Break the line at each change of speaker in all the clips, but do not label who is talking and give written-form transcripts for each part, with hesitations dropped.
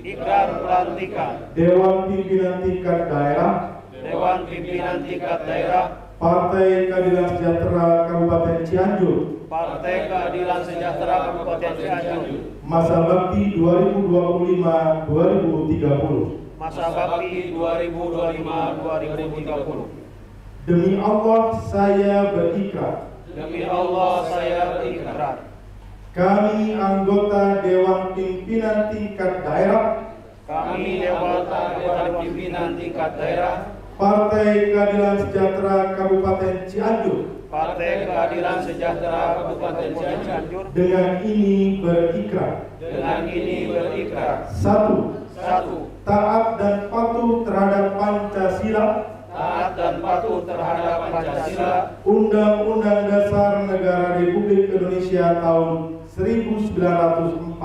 Ikrar pelantikan
Dewan Pimpinan Tingkat Daerah
Dewan Pimpinan Tingkat Daerah
Partai Keadilan Sejahtera Kabupaten Cianjur
Partai Keadilan Sejahtera Kabupaten Cianjur
masa bakti 2025-2030.
masa bakti 2025-2030.
Demi Allah saya berikrar.
Demi Allah saya berikrar.
Kami anggota Dewan Pimpinan Tingkat Daerah
Kami Dewan Pimpinan Tingkat Daerah
Partai Keadilan Sejahtera Kabupaten Cianjur
Partai Keadilan Sejahtera Kabupaten Cianjur
dengan ini berikrar. Satu, taat dan patuh terhadap Pancasila,
taat dan patuh terhadap Pancasila,
Undang-Undang Dasar Negara Republik Indonesia tahun 1945,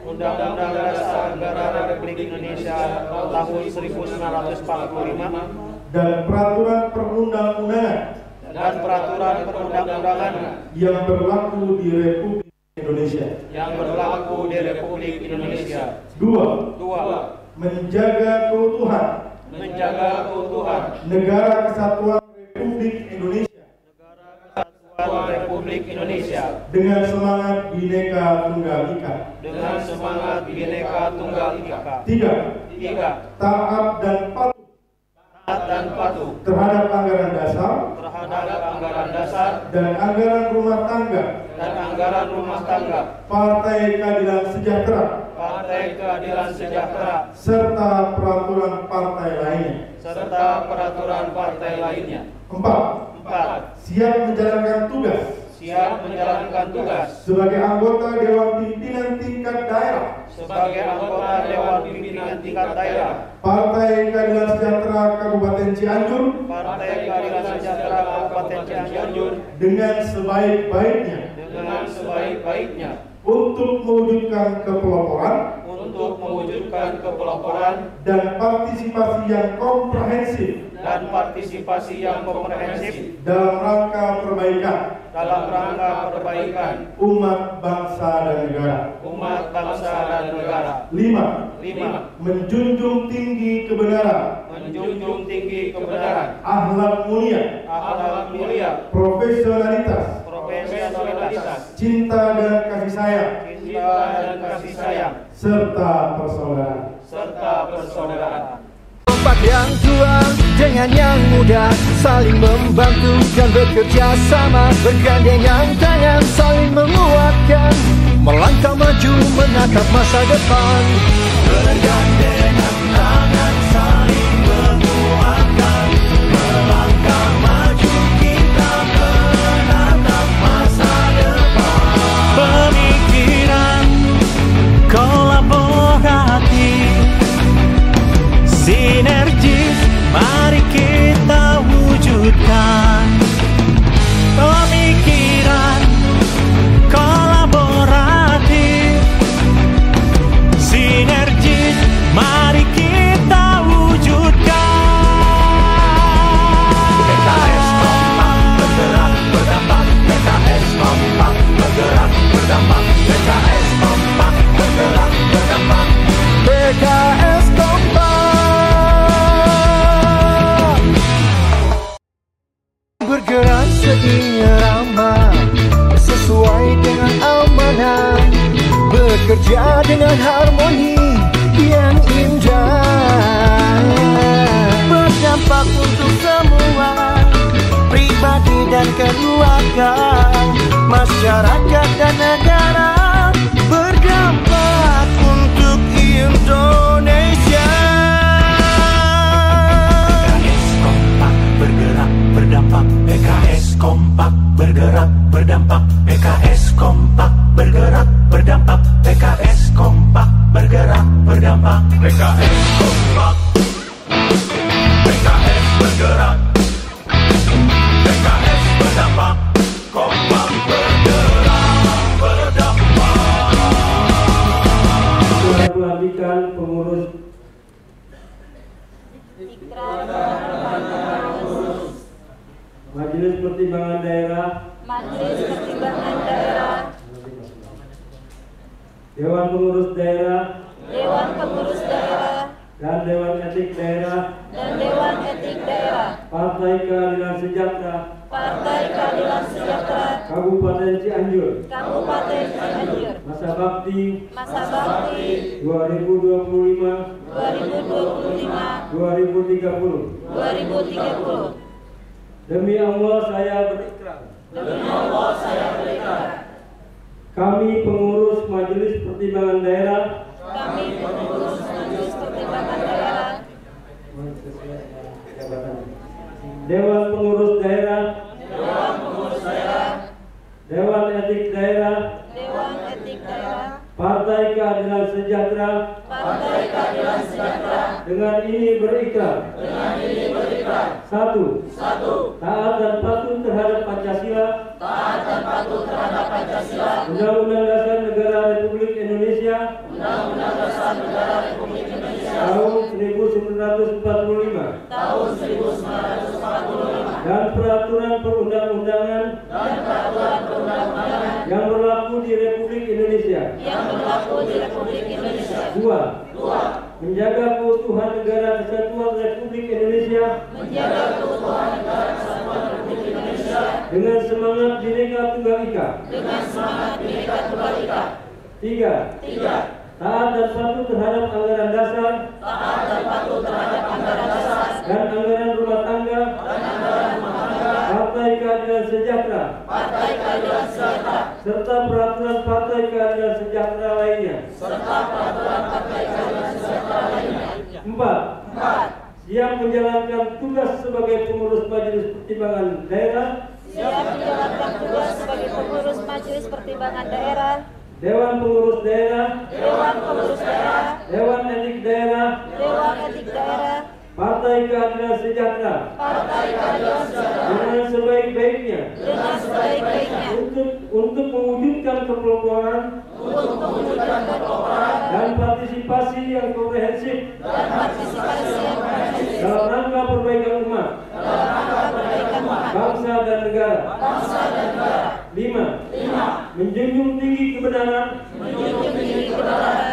Undang-Undang Dasar Negara Republik Indonesia tahun 1945,
dan peraturan perundang-undangan yang berlaku di Republik Indonesia. Dua, menjaga keutuhan negara kesatuan Republik Indonesia dengan semangat Bhinneka Tunggal Ika. Tiga, taat dan patuh terhadap anggaran dasar dan anggaran rumah tangga Partai Keadilan Sejahtera serta peraturan partai lainnya. Empat, siap menjalankan tugas sebagai anggota Dewan Pimpinan Tingkat Daerah Partai Keadilan Sejahtera Kabupaten Cianjur dengan sebaik-baiknya untuk mewujudkan kepeloporan dan partisipasi yang komprehensif dalam rangka perbaikan umat bangsa dan negara. Lima, menjunjung tinggi kebenaran, akhlak mulia, profesionalitas, cinta dan kasih sayang, serta persaudaraan.
Kompak yang tua dengan yang muda, saling membantu dan bekerja sama, bergandengan tangan saling menguatkan, melangkah maju menatap masa depan. Bergandengan tangan saling menguatkan, melangkah maju kita menatap masa depan. Pemikiran kolaboratif, sinergis, mari kita wujudkan. Pemikiran kolaboratif, sinergis, mari kita wujudkan. PKS kompak bergerak berdampak, PKS kompak bergerak berdampak, PKS kompak bergerak berdampak, PKS kompak bergerak seirama sesuai dengan amanah, bekerja dengan harmoni yang indah, berdampak untuk semua, pribadi dan keluarga, masyarakat dan negara, berdampak untuk Indonesia. PKS kompak bergerak berdampak, PKS kompak bergerak berdampak, PKS kompak bergerak berdampak, PKS kompak bergerak berdampak, PKS kompak, PKS bergerak, PKS berdampak, kompak bergerak berdampak.
Surat pelantikan pengurus Majelis Pertimbangan Daerah, Dewan Pengurus Daerah,
Dewan
dan Dewan Etik Daerah Partai Keadilan Sejahtera Kabupaten Cianjur masa bakti 2025-2030. Demi Allah saya berikrar. Kami pengurus Majelis Pertimbangan Daerah Dewan Pengurus Daerah Dewan Etik Daerah Partai Keadilan Sejahtera dengan ini berikrar. 1. Taat dan patuh terhadap Pancasila Undang-Undang Dasar Negara Republik Indonesia tahun 1945 dan peraturan perundang-undangan yang berlaku di Republik Indonesia. 2. Menjaga keutuhan Negara Kesatuan Republik Indonesia dengan semangat Bhinneka Tunggal Ika. 3. Taat dan patuh terhadap anggaran dasar dan anggaran rumah tangga Partai Keadilan Sejahtera serta peraturan Partai Keadilan Sejahtera lainnya. 4. Siap menjalankan tugas sebagai pengurus Majelis Pertimbangan Daerah Dewan Pengurus Daerah Dewan Etik Daerah Partai Keadilan Sejahtera dengan sebaik-baiknya untuk mewujudkan kepeloporan dan partisipasi yang komprehensif dalam rangka perbaikan umat, bangsa dan negara. 5. Menjunjung tinggi kebenaran,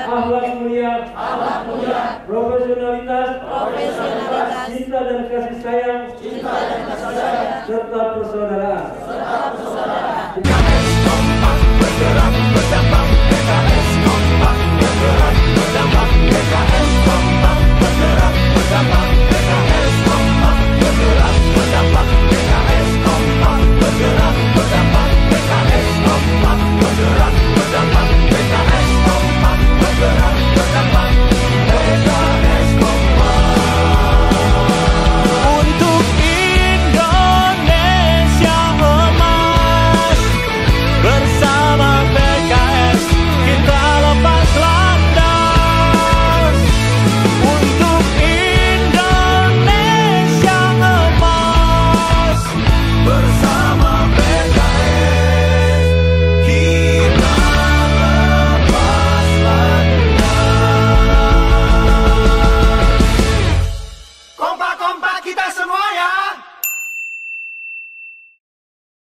akhlak mulia, profesionalitas, cinta dan kasih sayang, serta persaudaraan.